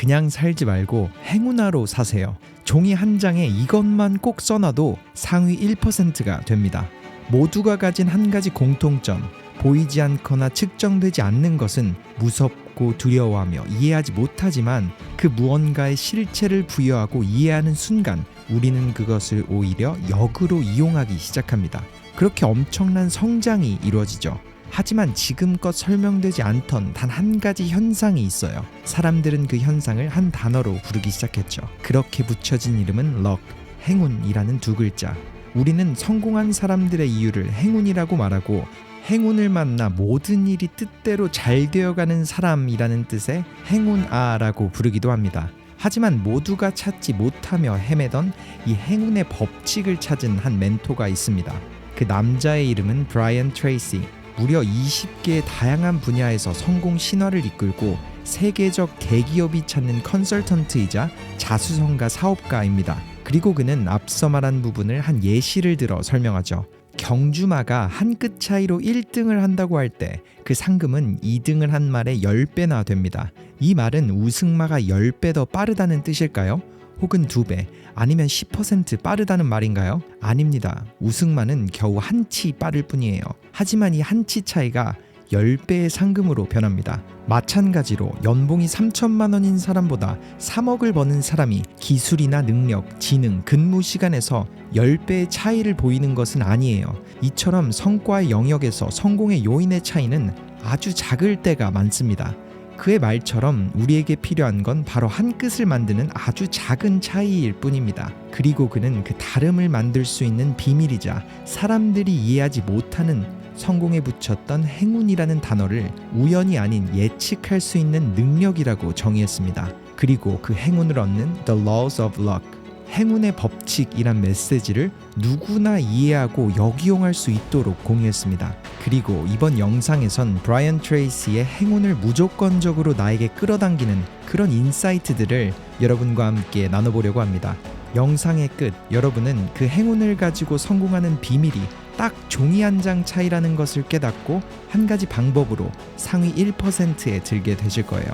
그냥 살지 말고 행운아로 사세요. 종이 한 장에 이것만 꼭 써놔도 상위 1%가 됩니다. 모두가 가진 한 가지 공통점, 보이지 않거나 측정되지 않는 것은 무섭고 두려워하며 이해하지 못하지만 그 무언가의 실체를 부여하고 이해하는 순간 우리는 그것을 오히려 역으로 이용하기 시작합니다. 그렇게 엄청난 성장이 이루어지죠. 하지만 지금껏 설명되지 않던 단 한 가지 현상이 있어요. 사람들은 그 현상을 한 단어로 부르기 시작했죠. 그렇게 붙여진 이름은 luck, 행운이라는 두 글자. 우리는 성공한 사람들의 이유를 행운이라고 말하고 행운을 만나 모든 일이 뜻대로 잘 되어가는 사람이라는 뜻의 행운아라고 부르기도 합니다. 하지만 모두가 찾지 못하며 헤매던 이 행운의 법칙을 찾은 한 멘토가 있습니다. 그 남자의 이름은 브라이언 트레이시. 무려 20개의 다양한 분야에서 성공 신화를 이끌고 세계적 대기업이 찾는 컨설턴트이자 자수성가 사업가입니다. 그리고 그는 앞서 말한 부분을 한 예시를 들어 설명하죠. 경주마가 한 끗 차이로 1등을 한다고 할 때 그 상금은 2등을 한 말의 10배나 됩니다. 이 말은 우승마가 10배 더 빠르다는 뜻일까요? 혹은 2배 아니면 10% 빠르다는 말인가요? 아닙니다. 우승마는 겨우 한 치 빠를 뿐이에요. 하지만 이 한 치 차이가 10배의 상금으로 변합니다. 마찬가지로 연봉이 3천만 원인 사람보다 3억을 버는 사람이 기술이나 능력, 지능, 근무 시간에서 10배의 차이를 보이는 것은 아니에요. 이처럼 성과의 영역에서 성공의 요인의 차이는 아주 작을 때가 많습니다. 그의 말처럼 우리에게 필요한 건 바로 한 끗을 만드는 아주 작은 차이일 뿐입니다. 그리고 그는 그 다름을 만들 수 있는 비밀이자 사람들이 이해하지 못하는 성공에 붙였던 행운이라는 단어를 우연이 아닌 예측할 수 있는 능력이라고 정의했습니다. 그리고 그 행운을 얻는 The Laws of Luck, 행운의 법칙이란 메시지를 누구나 이해하고 역이용할 수 있도록 공유했습니다. 그리고 이번 영상에선 브라이언 트레이시의 행운을 무조건적으로 나에게 끌어당기는 그런 인사이트들을 여러분과 함께 나눠보려고 합니다. 영상의 끝, 여러분은 그 행운을 가지고 성공하는 비밀이 딱 종이 한 장 차이라는 것을 깨닫고 한 가지 방법으로 상위 1%에 들게 되실 거예요.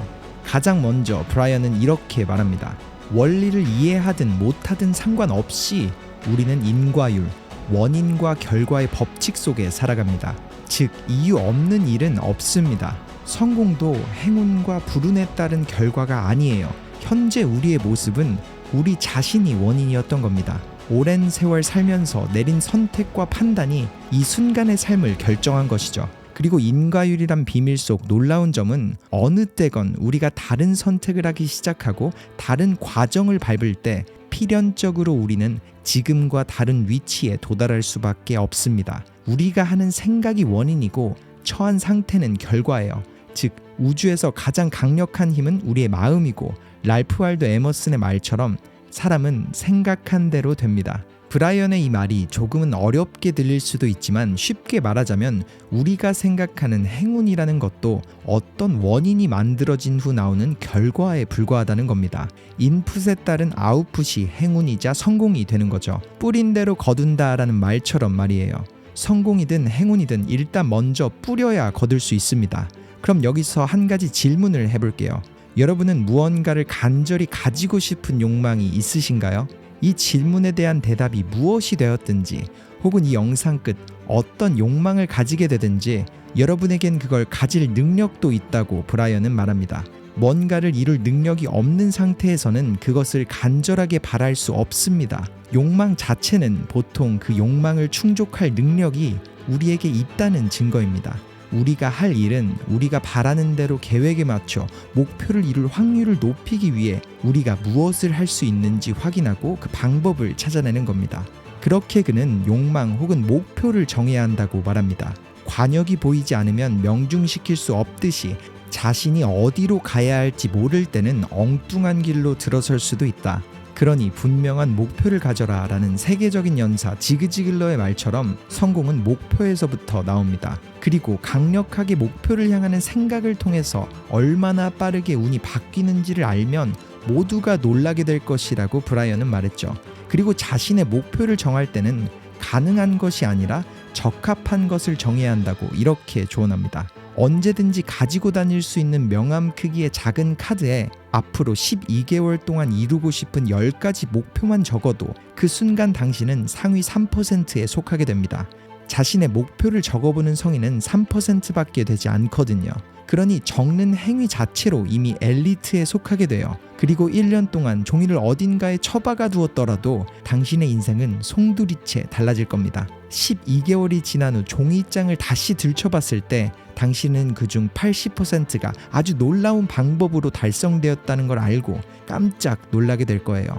가장 먼저 브라이언은 이렇게 말합니다. 원리를 이해하든 못하든 상관없이 우리는 인과율, 원인과 결과의 법칙 속에 살아갑니다. 즉, 이유 없는 일은 없습니다. 성공도 행운과 불운에 따른 결과가 아니에요. 현재 우리의 모습은 우리 자신이 원인이었던 겁니다. 오랜 세월 살면서 내린 선택과 판단이 이 순간의 삶을 결정한 것이죠. 그리고 인과율이란 비밀 속 놀라운 점은 어느 때건 우리가 다른 선택을 하기 시작하고 다른 과정을 밟을 때 필연적으로 우리는 지금과 다른 위치에 도달할 수밖에 없습니다. 우리가 하는 생각이 원인이고 처한 상태는 결과예요. 즉, 우주에서 가장 강력한 힘은 우리의 마음이고 랄프 waldo 에머슨의 말처럼 사람은 생각한 대로 됩니다. 브라이언의 이 말이 조금은 어렵게 들릴 수도 있지만 쉽게 말하자면 우리가 생각하는 행운이라는 것도 어떤 원인이 만들어진 후 나오는 결과에 불과하다는 겁니다. 인풋에 따른 아웃풋이 행운이자 성공이 되는 거죠. 뿌린 대로 거둔다라는 말처럼 말이에요. 성공이든 행운이든 일단 먼저 뿌려야 거둘 수 있습니다. 그럼 여기서 한 가지 질문을 해볼게요. 여러분은 무언가를 간절히 가지고 싶은 욕망이 있으신가요? 이 질문에 대한 대답이 무엇이 되었든지 혹은 이 영상 끝 어떤 욕망을 가지게 되든지 여러분에겐 그걸 가질 능력도 있다고 브라이언은 말합니다. 뭔가를 이룰 능력이 없는 상태에서는 그것을 간절하게 바랄 수 없습니다. 욕망 자체는 보통 그 욕망을 충족할 능력이 우리에게 있다는 증거입니다. 우리가 할 일은 우리가 바라는 대로 계획에 맞춰 목표를 이룰 확률을 높이기 위해 우리가 무엇을 할 수 있는지 확인하고 그 방법을 찾아내는 겁니다. 그렇게 그는 욕망 혹은 목표를 정해야 한다고 말합니다. 관역이 보이지 않으면 명중시킬 수 없듯이 자신이 어디로 가야 할지 모를 때는 엉뚱한 길로 들어설 수도 있다. 그러니 분명한 목표를 가져라 라는 세계적인 연사 지그 지글러의 말처럼 성공은 목표에서부터 나옵니다. 그리고 강력하게 목표를 향하는 생각을 통해서 얼마나 빠르게 운이 바뀌는지를 알면 모두가 놀라게 될 것이라고 브라이언은 말했죠. 그리고 자신의 목표를 정할 때는 가능한 것이 아니라 적합한 것을 정해야 한다고 이렇게 조언합니다. 언제든지 가지고 다닐 수 있는 명함 크기의 작은 카드에 앞으로 12개월 동안 이루고 싶은 10가지 목표만 적어도 그 순간 당신은 상위 3%에 속하게 됩니다. 자신의 목표를 적어보는 성인은 3%밖에 되지 않거든요. 그러니 적는 행위 자체로 이미 엘리트에 속하게 돼요. 그리고 1년 동안 종이를 어딘가에 처박아 두었더라도 당신의 인생은 송두리째 달라질 겁니다. 12개월이 지난 후 종이장을 다시 들춰봤을 때 당신은 그중 80%가 아주 놀라운 방법으로 달성되었다는 걸 알고 깜짝 놀라게 될 거예요.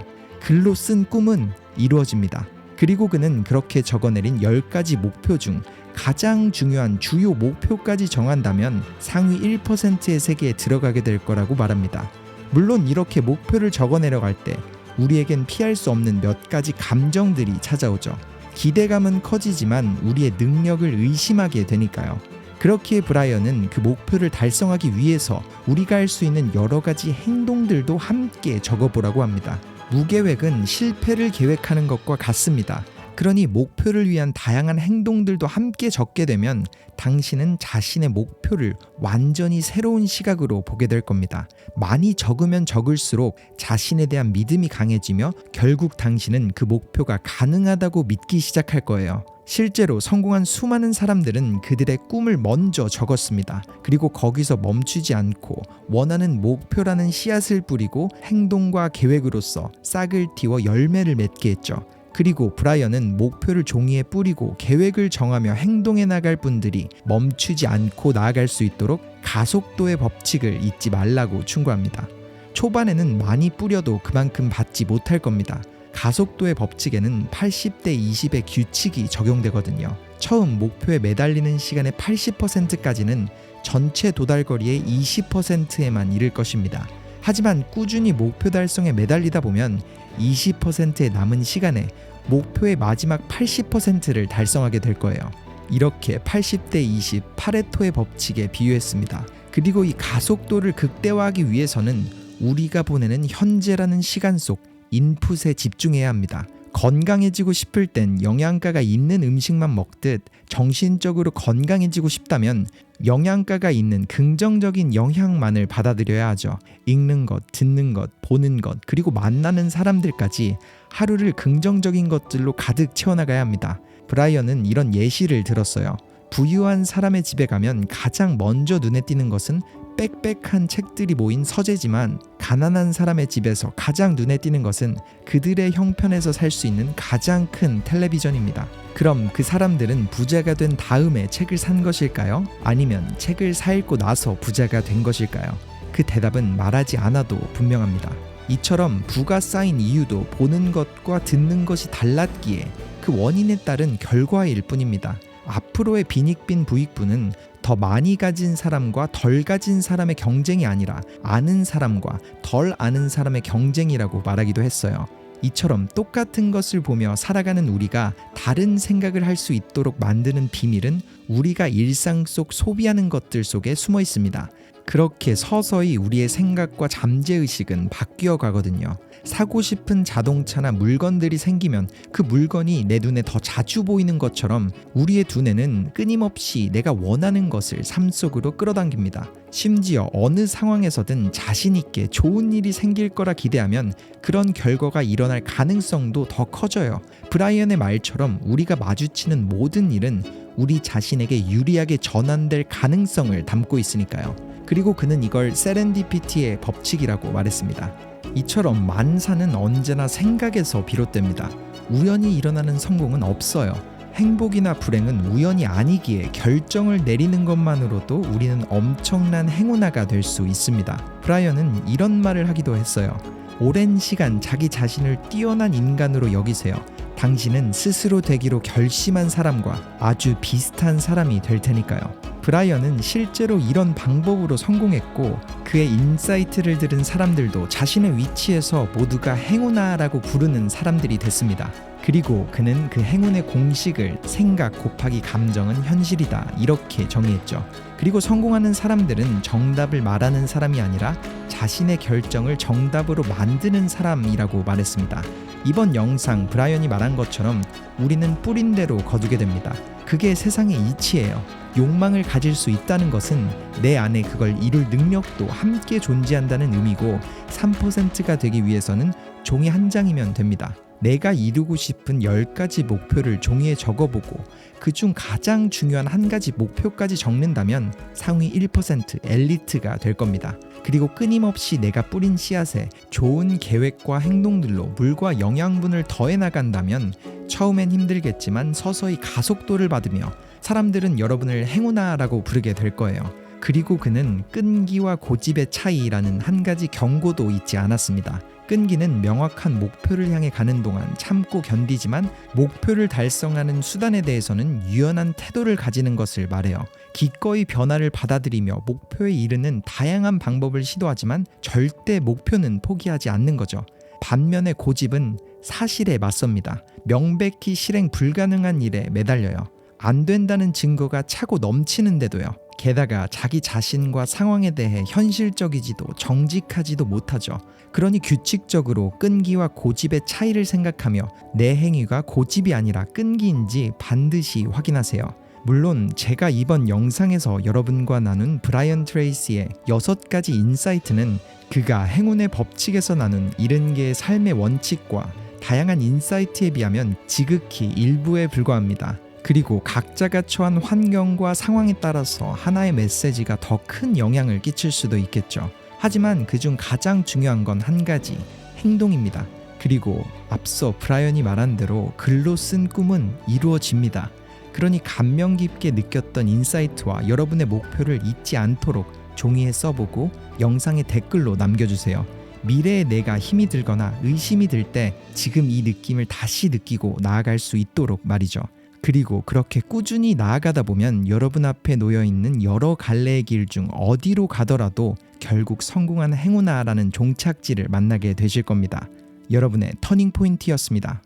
글로 쓴 꿈은 이루어집니다. 그리고 그는 그렇게 적어내린 10가지 목표 중 가장 중요한 주요 목표까지 정한다면 상위 1%의 세계에 들어가게 될 거라고 말합니다. 물론 이렇게 목표를 적어내려갈 때 우리에겐 피할 수 없는 몇 가지 감정들이 찾아오죠. 기대감은 커지지만 우리의 능력을 의심하게 되니까요. 그렇기에 브라이언은 그 목표를 달성하기 위해서 우리가 할 수 있는 여러 가지 행동들도 함께 적어보라고 합니다. 무계획은 실패를 계획하는 것과 같습니다. 그러니 목표를 위한 다양한 행동들도 함께 적게 되면 당신은 자신의 목표를 완전히 새로운 시각으로 보게 될 겁니다. 많이 적으면 적을수록 자신에 대한 믿음이 강해지며 결국 당신은 그 목표가 가능하다고 믿기 시작할 거예요. 실제로 성공한 수많은 사람들은 그들의 꿈을 먼저 적었습니다. 그리고 거기서 멈추지 않고 원하는 목표라는 씨앗을 뿌리고 행동과 계획으로서 싹을 틔워 열매를 맺게 했죠. 그리고 브라이언은 목표를 종이에 뿌리고 계획을 정하며 행동해 나갈 분들이 멈추지 않고 나아갈 수 있도록 가속도의 법칙을 잊지 말라고 충고합니다. 초반에는 많이 뿌려도 그만큼 받지 못할 겁니다. 가속도의 법칙에는 80대 20의 규칙이 적용되거든요. 처음 목표에 매달리는 시간의 80%까지는 전체 도달거리의 20%에만 이를 것입니다. 하지만 꾸준히 목표 달성에 매달리다 보면 20%의 남은 시간에 목표의 마지막 80%를 달성하게 될 거예요. 이렇게 80대 20 파레토의 법칙에 비유했습니다. 그리고 이 가속도를 극대화하기 위해서는 우리가 보내는 현재라는 시간 속 인풋에 집중해야 합니다. 건강해지고 싶을 땐 영양가가 있는 음식만 먹듯 정신적으로 건강해지고 싶다면 영양가가 있는 긍정적인 영향만을 받아들여야 하죠. 읽는 것, 듣는 것, 보는 것, 그리고 만나는 사람들까지 하루를 긍정적인 것들로 가득 채워나가야 합니다. 브라이언은 이런 예시를 들었어요. 부유한 사람의 집에 가면 가장 먼저 눈에 띄는 것은 빽빽한 책들이 모인 서재지만 가난한 사람의 집에서 가장 눈에 띄는 것은 그들의 형편에서 살 수 있는 가장 큰 텔레비전입니다. 그럼 그 사람들은 부자가 된 다음에 책을 산 것일까요? 아니면 책을 사 읽고 나서 부자가 된 것일까요? 그 대답은 말하지 않아도 분명합니다. 이처럼 부가 쌓인 이유도 보는 것과 듣는 것이 달랐기에 그 원인에 따른 결과일 뿐입니다. 앞으로의 빈익빈 부익부는 더 많이 가진 사람과 덜 가진 사람의 경쟁이 아니라 아는 사람과 덜 아는 사람의 경쟁이라고 말하기도 했어요. 이처럼 똑같은 것을 보며 살아가는 우리가 다른 생각을 할 수 있도록 만드는 비밀은 우리가 일상 속 소비하는 것들 속에 숨어 있습니다. 그렇게 서서히 우리의 생각과 잠재의식은 바뀌어 가거든요. 사고 싶은 자동차나 물건들이 생기면 그 물건이 내 눈에 더 자주 보이는 것처럼 우리의 두뇌는 끊임없이 내가 원하는 것을 삶 속으로 끌어당깁니다. 심지어 어느 상황에서든 자신 있게 좋은 일이 생길 거라 기대하면 그런 결과가 일어날 가능성도 더 커져요. 브라이언의 말처럼 우리가 마주치는 모든 일은 우리 자신에게 유리하게 전환될 가능성을 담고 있으니까요. 그리고 그는 이걸 세렌디피티의 법칙이라고 말했습니다. 이처럼 만사는 언제나 생각에서 비롯됩니다. 우연히 일어나는 성공은 없어요. 행복이나 불행은 우연이 아니기에 결정을 내리는 것만으로도 우리는 엄청난 행운아가 될 수 있습니다. 브라이언은 이런 말을 하기도 했어요. 오랜 시간 자기 자신을 뛰어난 인간으로 여기세요. 당신은 스스로 되기로 결심한 사람과 아주 비슷한 사람이 될 테니까요. 브라이언은 실제로 이런 방법으로 성공했고 그의 인사이트를 들은 사람들도 자신의 위치에서 모두가 행운아라고 부르는 사람들이 됐습니다. 그리고 그는 그 행운의 공식을 생각 곱하기 감정은 현실이다 이렇게 정의했죠. 그리고 성공하는 사람들은 정답을 말하는 사람이 아니라 자신의 결정을 정답으로 만드는 사람이라고 말했습니다. 이번 영상 브라이언이 말한 것처럼 우리는 뿌린 대로 거두게 됩니다. 그게 세상의 이치예요. 욕망을 가질 수 있다는 것은 내 안에 그걸 이룰 능력도 함께 존재한다는 의미고 3%가 되기 위해서는 종이 한 장이면 됩니다. 내가 이루고 싶은 10가지 목표를 종이에 적어보고 그중 가장 중요한 한 가지 목표까지 적는다면 상위 1% 엘리트가 될 겁니다. 그리고 끊임없이 내가 뿌린 씨앗에 좋은 계획과 행동들로 물과 영양분을 더해 나간다면 처음엔 힘들겠지만 서서히 가속도를 받으며 사람들은 여러분을 행운아라고 부르게 될 거예요. 그리고 그는 끈기와 고집의 차이라는 한 가지 경고도 잊지 않았습니다. 끈기는 명확한 목표를 향해 가는 동안 참고 견디지만 목표를 달성하는 수단에 대해서는 유연한 태도를 가지는 것을 말해요. 기꺼이 변화를 받아들이며 목표에 이르는 다양한 방법을 시도하지만 절대 목표는 포기하지 않는 거죠. 반면에 고집은 사실에 맞섭니다. 명백히 실행 불가능한 일에 매달려요. 안 된다는 증거가 차고 넘치는데도요. 게다가 자기 자신과 상황에 대해 현실적이지도 정직하지도 못하죠. 그러니 규칙적으로 끈기와 고집의 차이를 생각하며 내 행위가 고집이 아니라 끈기인지 반드시 확인하세요. 물론 제가 이번 영상에서 여러분과 나눈 브라이언 트레이시의 6가지 인사이트는 그가 행운의 법칙에서 나눈 70개의 삶의 원칙과 다양한 인사이트에 비하면 지극히 일부에 불과합니다. 그리고 각자가 처한 환경과 상황에 따라서 하나의 메시지가 더 큰 영향을 끼칠 수도 있겠죠. 하지만 그중 가장 중요한 건 한 가지, 행동입니다. 그리고 앞서 브라이언이 말한 대로 글로 쓴 꿈은 이루어집니다. 그러니 감명 깊게 느꼈던 인사이트와 여러분의 목표를 잊지 않도록 종이에 써보고 영상의 댓글로 남겨주세요. 미래에 내가 힘이 들거나 의심이 들 때 지금 이 느낌을 다시 느끼고 나아갈 수 있도록 말이죠. 그리고 그렇게 꾸준히 나아가다 보면 여러분 앞에 놓여있는 여러 갈래의 길 중 어디로 가더라도 결국 성공한 행운아라는 종착지를 만나게 되실 겁니다. 여러분의 터닝 포인트였습니다.